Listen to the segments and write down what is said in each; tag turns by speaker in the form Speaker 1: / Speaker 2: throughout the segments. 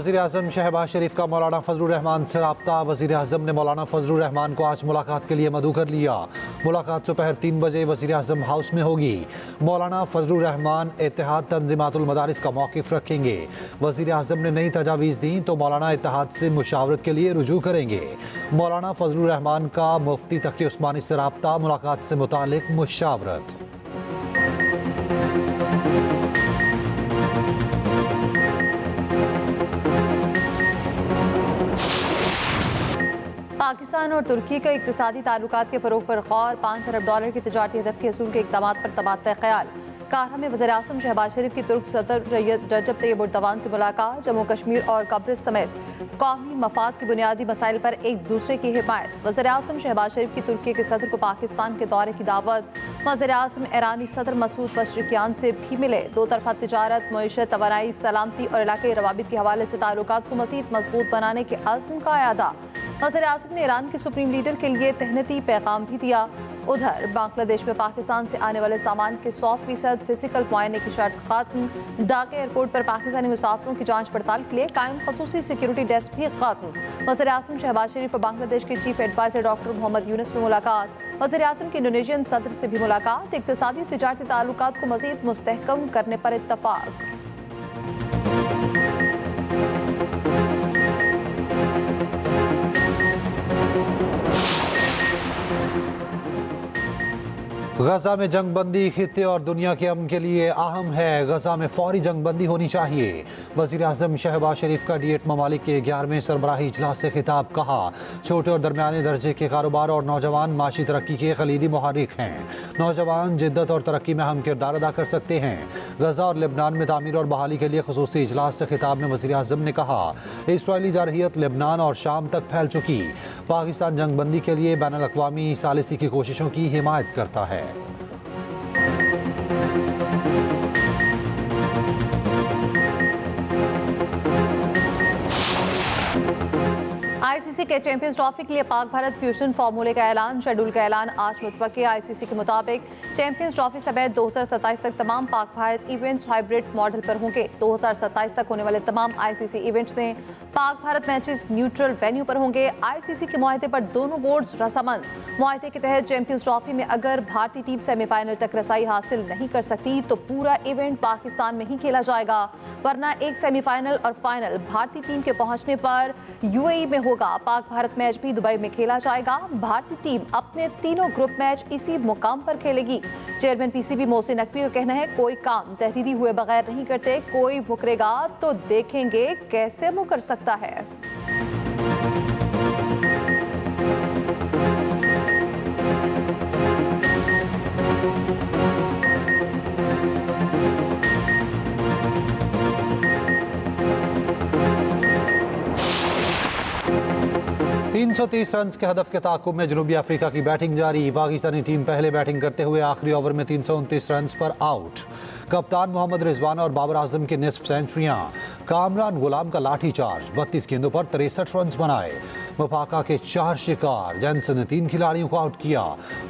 Speaker 1: वज़ीर आज़म शहबाज शरीफ का मौलाना फजलुर रहमान से रब्ता। वज़ीर आज़म ने मौलाना फजलुर रहमान को आज मुलाकात के लिए मदऊ कर लिया। मुलाकात दोपहर 3 बजे वज़ीर आज़म हाउस में होगी। मौलाना फजलुर रहमान इत्तेहाद तंज़ीमातुल मदारिस का मौक़िफ़ रखेंगे। वज़ीर आज़म ने नई तजावीज़ दी तो मौलाना इत्तेहाद से मुशावरत के लिए रुजू करेंगे। मौलाना फजलुर रहमान का मुफ्ती तकी उस्मानी से रब्ता, मुलाकात से मुतालिक मुशावरत।
Speaker 2: पाकिस्तान और तुर्की के इक़्तिसादी ताल्लुकात के फ़रोग़ पर गौर। $5 अरब की तिजारती हदफ के असूल के इक़दामात पर तबादला ख्याल। काहिरा में वज़ीर आज़म शहबाज शरीफ की तुर्क सदर रजब तैयब एर्दोग़ान से मुलाकात। जम्मू कश्मीर और कब्रिस समेत कौमी मफाद के बुनियादी मसाइल पर एक दूसरे की हिमायत। वज़ीर आज़म शहबाज शरीफ की तुर्की के सदर को पाकिस्तान के दौरे की दावत। वज़ीर आज़म ईरानी सदर मसूद पज़ेश्कियान से भी मिले। दो तरफ़ा तिजारत, मईशत, तवानाई, सलामती और इलाक़ाई रवाबित के हवाले से ताल्लुकात को मज़ीद मजबूत बनाने के अज़्म का अयादा। वज़ीर आज़म ने ईरान के सुप्रीम लीडर के लिए तहनीती पैगाम भी दिया। उधर बांग्लादेश में पाकिस्तान से आने वाले सामान के 100% फिजिकल मुआयने की शर्त खत्म। ढाका एयरपोर्ट पर पाकिस्तानी मुसाफिरों की जांच पड़ताल के लिए कायम खसूसी सिक्योरिटी डेस्क भी खत्म। वज़ीर आज़म शहबाज शरीफ और बांग्लादेश के chief adviser doctor Mohammad Yunus में मुलाकात। वज़ीर आज़म की इंडोनेशियन सदर से भी मुलाकात। इक़्तिसादी तिजारती ताल्लुकात को मज़ीद मुस्तहकम करने पर इत्तफ़ाक़।
Speaker 1: गजा में जंगबंदी खित्ते और दुनिया के अमन के लिए अहम है। गजा में फौरी जंगबंदी होनी चाहिए। वज़ीर आज़म शहबाज शरीफ का D8 ममालिक के 11वें सरबराही इजलास से खिताब। कहा, छोटे और दरमियाने दर्जे के कारोबार और नौजवान माशी तरक्की के कलीदी मुहारिक हैं। नौजवान जिद्दत और तरक्की में अहम किरदार अदा कर सकते हैं। गजा और लेबनान में तामीर और बहाली के लिए खसूसी इजलास से खिताब में वज़ीर आज़म ने कहा, इसराइली जारहियत लेबनान और शाम तक फैल चुकी। पाकिस्तान जंगबंदी के लिए बैनुल अक़वामी सालिसी की कोशिशों की हिमायत करता है।
Speaker 2: आईसीसी के चैंपियंस ट्रॉफी के लिए पाक भारत फ्यूजन फार्मूले का ऐलान। शेड्यूल का ऐलान आज मुतवक्किल। आईसीसी के मुताबिक चैंपियंस ट्रॉफी समेत 2027 तक तमाम Pak Bharat events hybrid model पर होंगे। 2027 तक होने वाले तमाम आईसीसी इवेंट्स में Pak Bharat matches neutral venue पर होंगे। आईसीसी के मुआहदे पर दोनों बोर्ड्स रजामंद। मुआहदे के तहत चैंपियंस ट्रॉफी में अगर भारतीय टीम सेमीफाइनल तक रसाई हासिल नहीं कर सकती तो पूरा इवेंट पाकिस्तान में ही खेला जाएगा, वरना एक सेमीफाइनल और फाइनल भारतीय टीम के पहुंचने पर यूएई में होगा। पाक भारत मैच भी दुबई में खेला जाएगा। भारतीय टीम अपने तीनों ग्रुप मैच इसी मुकाम पर खेलेगी। चेयरमैन पीसीबी मोहसिन नकवी का कहना है, कोई काम तहरीरी हुए बगैर नहीं करते। कोई मुकरेगा तो देखेंगे कैसे मुकर सकता है।
Speaker 1: तीन 330 रन के हदफ के ताक़ुब में जनूबी अफ्रीका की बैटिंग जारी। पाकिस्तानी टीम पहले बैटिंग करते हुए आखिरी ओवर में 329 रन पर आउट। कप्तान मोहम्मद रिजवान और बाबर आजम की निस्फ सेंचुरियां। कामरान गुलाम का लाठी चार्ज, 32 गेंदों पर 63 रन बनाए। वफाका के 4 शिकार। जैनसन ने 3 खिलाड़ियों को आउट किया।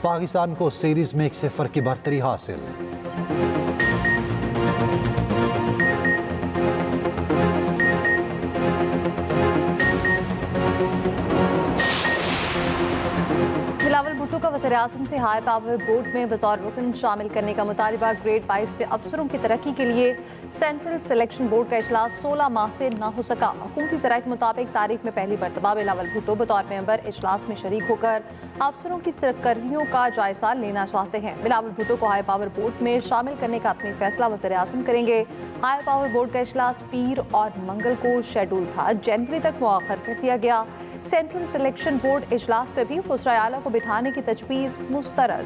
Speaker 1: पाकिस्तान को सीरीज में 1-0 की बढ़तरी हासिल।
Speaker 2: बिलावल भुट्टो का वज़ीर आज़म से हाई पावर बोर्ड में बतौर रुकन शामिल करने का मुतालबा। ग्रेड 22 में अफसरों की तरक्की के लिए सेंट्रल सिलेक्शन बोर्ड का इजलास 16 माह से न हो सका। हुकूमती ज़राए के मुताबिक तारीख में पहली मरतबा बिलावल भुट्टो बतौर मेंबर इजलास में शरीक होकर अफसरों की तरक्कियों का जायजा लेना चाहते हैं। बिलावल भुट्टो को हाई पावर बोर्ड में शामिल करने का अपनी फैसला वज़ीर आज़म करेंगे। हाई पावर बोर्ड का इजलास पीर और मंगल को शेड्यूल था, जनवरी तक मुअख्खर कर दिया गया। सेंट्रल सिलेक्शन बोर्ड इजलास पर भी वज़ीर आला को बिठाने की तजवीज़ मुस्तरद।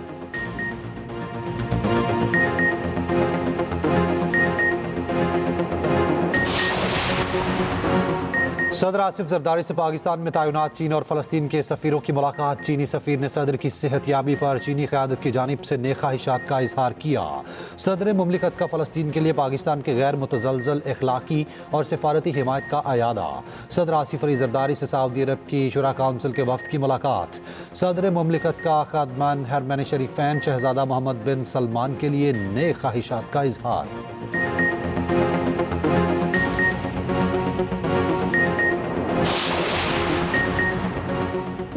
Speaker 1: सदर आसिफ जरदारी से पाकिस्तान में तैनात चीन और फ़लस्तीन के सफ़ीरों की मुलाकात। चीनी सफ़ीर ने सदर की सेहतयाबी पर चीनी क़यादत की जानिब से नेक ख्वाहिशात का इजहार किया। सदर मुमलिकत का फ़लस्तीन के लिए पाकिस्तान के गैर मुतज़लज़ल अखलाकी और सिफारती हिमायत का अयादा। सदर आसिफ अली जरदारी से सऊदी अरब की शुरा काउंसिल के वफ़द की मुलाकात। सदर मुमलिकत का ख़ादमान हरमैन शरीफ़ैन शहज़ादा मोहम्मद बिन सलमान के लिए नेक ख्वाहिशात का इजहार।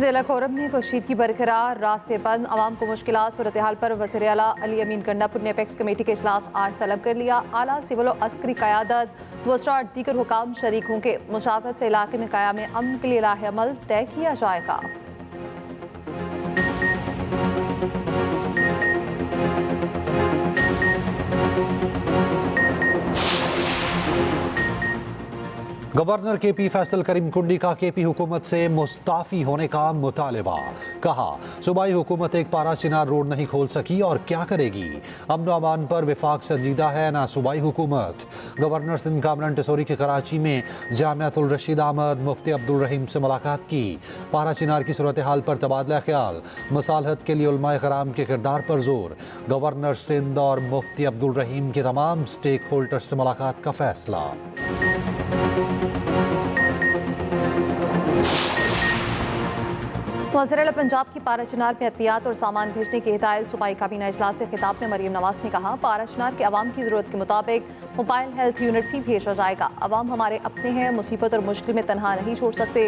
Speaker 2: जिला कोरम में कशीदगी बरकरार, रास्ते बंद, आवाम को मुश्किलात। सूरत हाल पर वज़ीर आला अली अमीन गंडापुर ने अपेक्स कमेटी का इजलास आज तलब कर लिया। आला सिविल और अस्करी क़यादत वज़रा और दीगर हुकाम शरीक होंगे। मुशावरत से इलाके में क़याम अमन के लिए राह अमल तय किया जाएगा।
Speaker 1: गवर्नर केपी फैसल करीम कुंडी का केपी हुकूमत से मुस्ताफी होने का मुतालबा। कहा, सूबाई हुकूमत एक पारा चिनार रोड नहीं खोल सकी और क्या करेगी। अमन अमान पर विफाक संजीदा है ना सूबाई हुकूमत। गवर्नर सिंध कामरान टिसोरी के कराची में जामियातुल रशीद अहमद मुफ्ती अब्दुल रहीम से मुलाकात की। पारा चिनार की सूरत हाल पर तबादला ख्याल, मसालहत के लिए उलमाए कराम के किरदार पर जोर। गवर्नर सिंध और मुफ्ती अब्दुल रहीम के तमाम स्टेक होल्डर से मुलाकात का फैसला।
Speaker 2: वज़ीर आला पंजाब की पारा चिनार में अद्वियात और सामान भेजने की हिदायत। सूबाई काबीना इजलास से खिताब में मरीम नवाज ने कहा, पारा चिनार के अवाम की ज़रूरत के मुताबिक मोबाइल हेल्थ यूनिट भी भेजा जाएगा। अवाम हमारे अपने हैं, मुसीबत और मुश्किल में तनहा नहीं छोड़ सकते।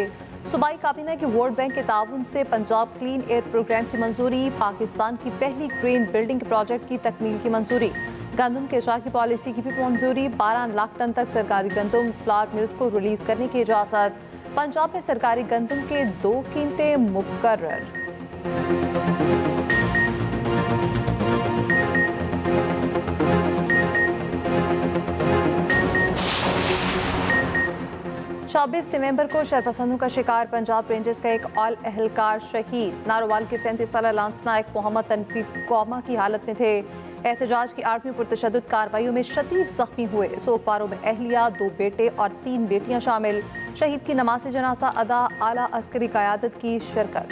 Speaker 2: सूबाई काबीना की वर्ल्ड बैंक के ताउन से पंजाब क्लीन एयर प्रोग्राम की मंजूरी। पाकिस्तान की पहली ग्रीन बिल्डिंग के प्रोजेक्ट की तकमील की मंजूरी। गंदम के इजरा की पॉलिसी की भी मंजूरी। 12 लाख टन तक सरकारी गंदम फ्लावर मिल्स को रिलीज करने की इजाज़त। पंजाब में सरकारी गंदम के 2 कीमतें मुकर्रर। छब्बीस नवंबर को शरपसंदों का शिकार पंजाब रेंजर्स का एक ऑल एहलकार शहीद। नारोवाल के 37 साला लांस नायक मोहम्मद तनवीर कोमा की हालत में थे। एहतजाज की आड़ में पुरतशद्दुद कार्रवाइयों में शदीद जख्मी हुए। सोगवारों में अहलिया, 2 बेटे और 3 बेटियां शामिल। शहीद की नमाज जनाजा अदा, आला अस्करी क़यादत की शिरकत।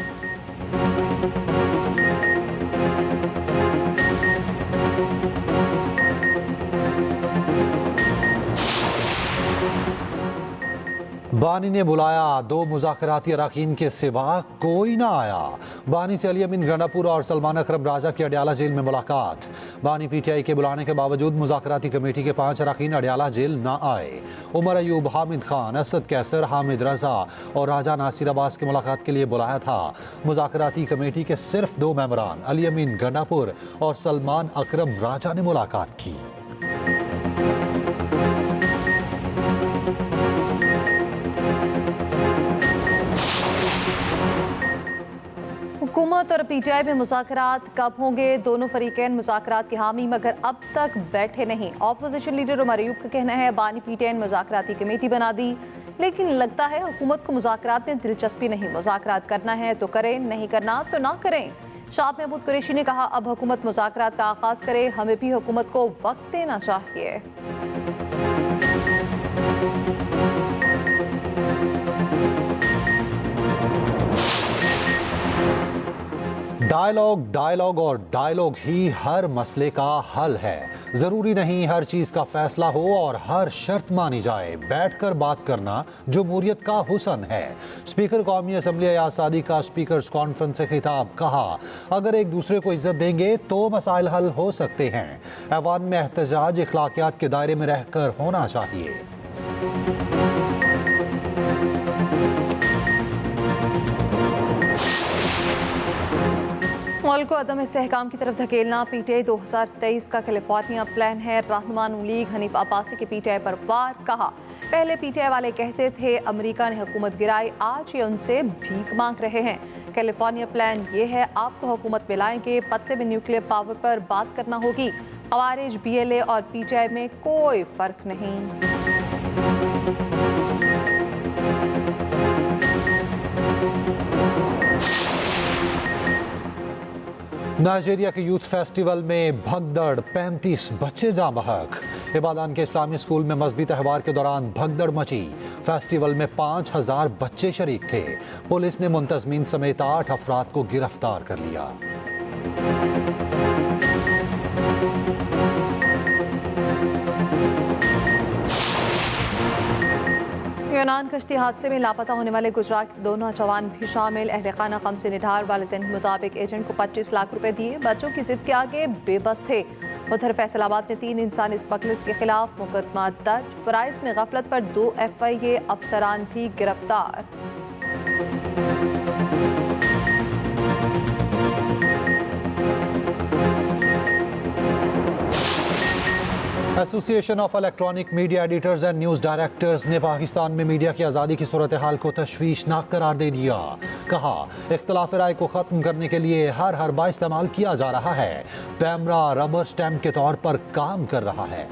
Speaker 1: बानी ने बुलाया, 2 मुज़ाकराती अराकीन के सिवा कोई ना आया। बानी से अली अमीन गंडापुर और सलमान अकरम राजा की अडयाला जेल में मुलाकात। बानी पीटीआई के बुलाने के बावजूद मुज़ाकराती कमेटी के 5 अराकीन अडयाला जेल ना आए। उमर अयूब, हामिद खान, असद कैसर, हामिद रजा और राजा नासिर अब्बास की मुलाकात के लिए बुलाया था। मुज़ाकराती कमेटी के सिर्फ 2 मेंबरान अली अमीन गंडापुर और सलमान अकरम राजा ने मुलाकात की।
Speaker 2: हुकूमत और पीटीआई में मुज़ाकरात कब होंगे। दोनों फरीकैन मुज़ाकरात के हामी मगर अब तक बैठे नहीं। ऑपोजिशन लीडर उमर अयूब का कहना है, बानी पीटीआई ने मुज़ाकराती कमेटी बना दी, लेकिन लगता है हुकूमत को मुज़ाकरात में दिलचस्पी नहीं। मुज़ाकरात करना है तो करें, नहीं करना तो ना करें। शाह महमूद कुरैशी ने कहा, अब हुकूमत मुज़ाकरात का आगाज़ करे, हमें भी हुकूमत को वक्त देना चाहिए।
Speaker 1: डायलॉग, डायलॉग और डायलॉग ही हर मसले का हल है। जरूरी नहीं हर चीज का फैसला हो और हर शर्त मानी जाए। बैठकर बात करना जमहूरियत का हुसन है। स्पीकर कौमी असम्बली आज़ादी का स्पीकर्स कॉन्फ्रेंस से खिताब। कहा, अगर एक दूसरे को इज्जत देंगे तो मसाइल हल हो सकते हैं। ऐवान में एहतजाज अखलाकियात के दायरे में रहकर होना चाहिए।
Speaker 2: मुल्क को अदम इस्तेहकाम की तरफ धकेलना पीटीआई 2023 का कैलिफोर्निया प्लान है। रहनुमा नून लीग हनीफ अब्बासी के पीटीआई पर वार। कहा, पहले पीटीआई वाले कहते थे अमेरिका ने हुकूमत गिराई, आज ये उनसे भीख मांग रहे हैं। कैलिफोर्निया प्लान ये है, आपको हुकूमत में लाएंगे, पत्ते में न्यूक्लियर पावर पर बात करना होगी। खवारिज, बीएलए और पीटीआई में कोई फर्क नहीं।
Speaker 1: नाइजीरिया के यूथ फेस्टिवल में भगदड़, 35 बच्चे जाँ बहक। इबादान के इस्लामी स्कूल में मजहबी त्यौहार के दौरान भगदड़ मची। फेस्टिवल में 5000 बच्चे शरीक थे। पुलिस ने मुंतजमीन समेत 8 अफराद को गिरफ्तार कर लिया।
Speaker 2: यूनान कश्ती हादसे में लापता होने वाले गुजरात के 2 नौजवान भी शामिल। अहले खाना गम से निढार। वालिदैन के मुताबिक एजेंट को 25 लाख रुपए दिए, बच्चों की जिद के आगे बेबस थे। उधर फैसलाबाद में 3 इंसानी स्मगलर्स के खिलाफ मुकदमा दर्ज। फराइज में गफलत पर 2 FIA अफसरान भी गिरफ्तार।
Speaker 1: Association of electronic media editors and news directors ने पाकिस्तान में मीडिया की आज़ादी की सूरत हाल को तशवीशनाक करार दे दिया। कहा, इख्तिलाफ राय को ख़त्म करने के लिए हर बा इस्तेमाल किया जा रहा है। पैमरा रबर स्टैम्प के तौर पर काम कर रहा है।